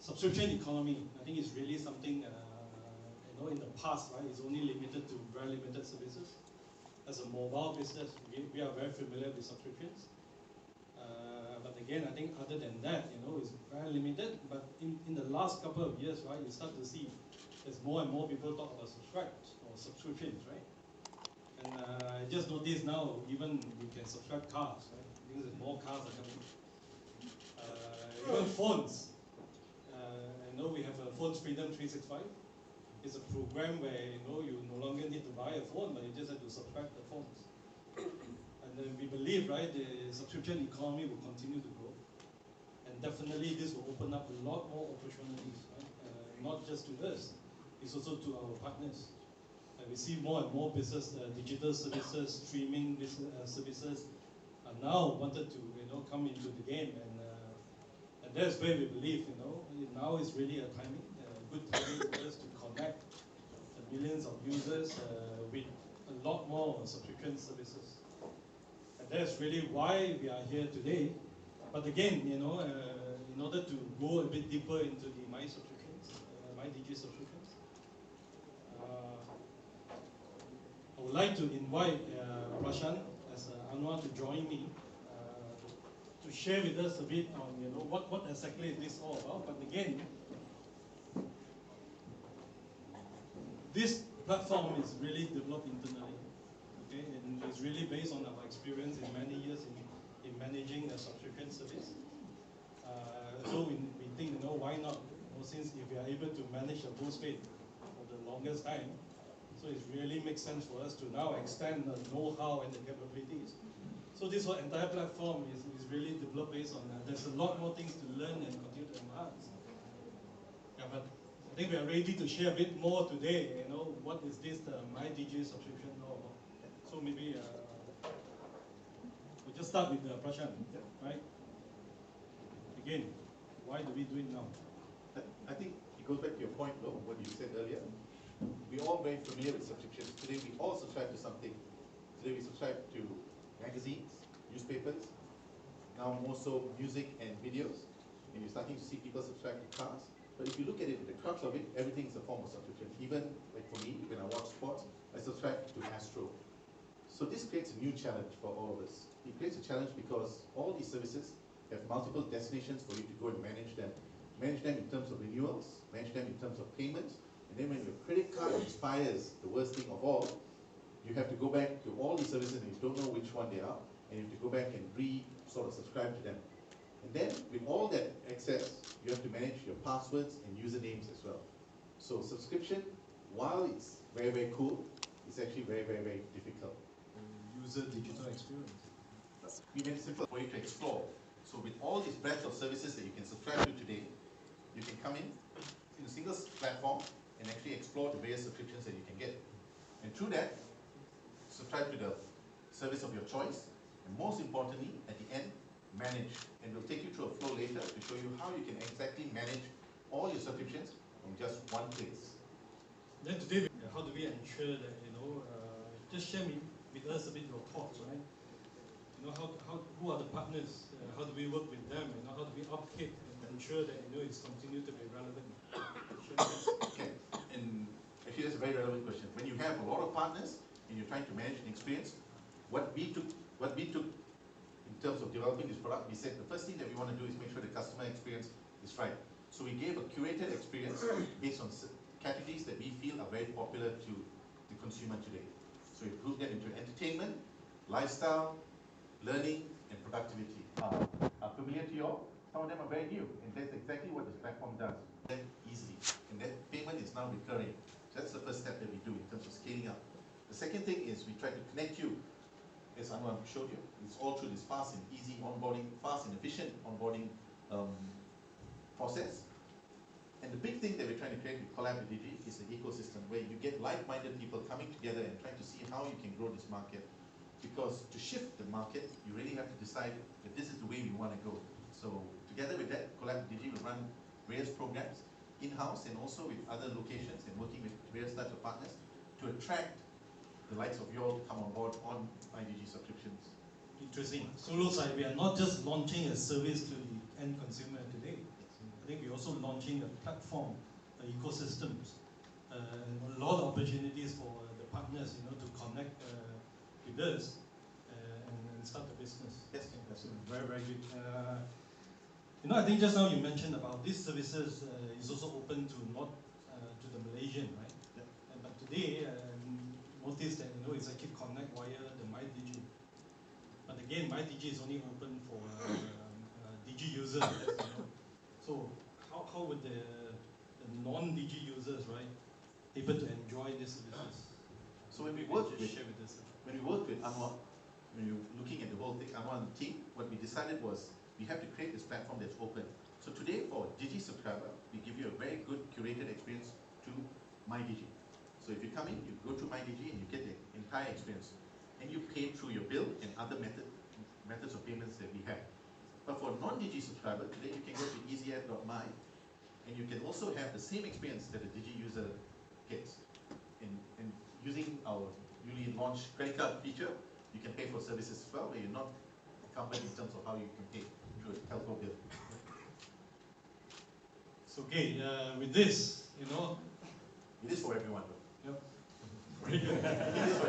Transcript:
subscription economy, I think is really something, in the past, right, it's only limited to very limited services. As a mobile business, we are very familiar with subscriptions. But again, I think other than that, it's very limited. But in the last couple of years, right, you start to see there's more and more people talk about subscriptions, right? And I just noticed now, even you can subscribe cars, right? Because more cars are coming. Even phones. I know we have a Phones Freedom 365. It's a program where you no longer need to buy a phone, but you just have to subscribe the phones. And then we believe, right, the subscription economy will continue to grow. And definitely this will open up a lot more opportunities, right? Not just to us, it's also to our partners. We see more and more business, digital services, streaming business, services are now wanted to come into the game, and that's where we believe now is really a good timing for us to connect the millions of users with a lot more subscription services. And that's really why we are here today. But again, in order to go a bit deeper into the MyDigi Subscriptions, I would like to invite Prashant as Anwar to join me to share with us a bit on what exactly is this all about. But again, this platform is really developed internally, okay, and it's really based on our experience in many years in managing a subscription service. So we think, why not? Since if we are able to manage a postpaid for the longest time, so it really makes sense for us to now extend the know-how and the capabilities. So this whole entire platform is really developed based on that. There's a lot more things to learn and continue to enhance. Yeah, but I think we are ready to share a bit more today. What is this MyDigi subscription all about? So maybe we'll just start with Prashant, right? Again, why do we do it now? I think it goes back to your point, though, what you said earlier. We're all very familiar with subscriptions. Today we all subscribe to something. Today we subscribe to magazines, newspapers, now more so music and videos. And you're starting to see people subscribe to cars. But if you look at it, the crux of it, everything is a form of subscription. Even like for me, when I watch sports, I subscribe to Astro. So this creates a new challenge for all of us. It creates a challenge because all these services have multiple destinations for you to go and manage them. Manage them in terms of renewals, manage them in terms of payments, and then when your credit card expires, the worst thing of all, you have to go back to all these services and you don't know which one they are, and you have to go back and subscribe to them. And then with all that access, you have to manage your passwords and usernames as well. So subscription, while it's very, very cool, it's actually very, very, very difficult. User digital experience. We made it simple for you to explore. So with all this breadth of services that you can subscribe to today, you can come in a single platform and actually explore the various subscriptions that you can get. And through that, subscribe to the service of your choice, and most importantly, at the end, manage. And we'll take you through a flow later to show you how you can exactly manage all your subscriptions from just one place. Then today, how do we ensure that, just share with us a bit your thoughts, right? Who are the partners? How do we work with them? How do we upkeep and ensure that it's continued to be relevant? Okay, and actually that's a very relevant question. When you have a lot of partners and you're trying to manage an experience, what we took in terms of developing this product, we said the first thing that we want to do is make sure the customer experience is right. So we gave a curated experience based on categories that we feel are very popular to the consumer today. So we grouped them into entertainment, lifestyle, learning, and productivity. Are familiar to you all? Some of them are very new, and that's exactly what this platform does. Very easily, and that payment is now recurring. So that's the first step that we do in terms of scaling up. The second thing is we try to connect you, as Anwar showed you, it's all through this fast and easy onboarding, fast and efficient onboarding process. And the big thing that we're trying to create with Collab with Digi is an ecosystem where you get like-minded people coming together and trying to see how you can grow this market. Because to shift the market, you really have to decide that this is the way we want to go. So together with that, Collab with Digi will run various programs in-house and also with other locations and working with various types of partners to attract the likes of you all to come on board on MyDigi Subscriptions. Interesting. So it looks like we are not just launching a service to the end consumer today. I think we're also launching a platform, ecosystems, a lot of opportunities for the partners, to connect with us and start the business. Yes, that's very, very good. I think just now you mentioned about these services is also open to not to the Malaysian, right? Yeah. But today, notice that it's actually connect via the MyDigi. But again, MyDigi is only open for Digi users. So how would the non-Digi users, right, able to enjoy these services? So when we work with share with us. when we worked with Anwar, when we were looking at the whole thing, Anwar and the team, what we decided was we have to create this platform that's open. So today, for Digi subscriber, we give you a very good curated experience to MyDigi. So if you come in, you go to MyDigi and you get the entire experience, and you pay through your bill and other methods of payments that we have. But for non-Digi subscriber, today you can go to EasyAdd.my, and you can also have the same experience that a Digi user gets. And using our newly launched credit card feature, you can pay for services as well, where you're not encumbered in terms of how you can pay through a telco bill. So okay, with this, It is for everyone though. Yep. Very good. It is for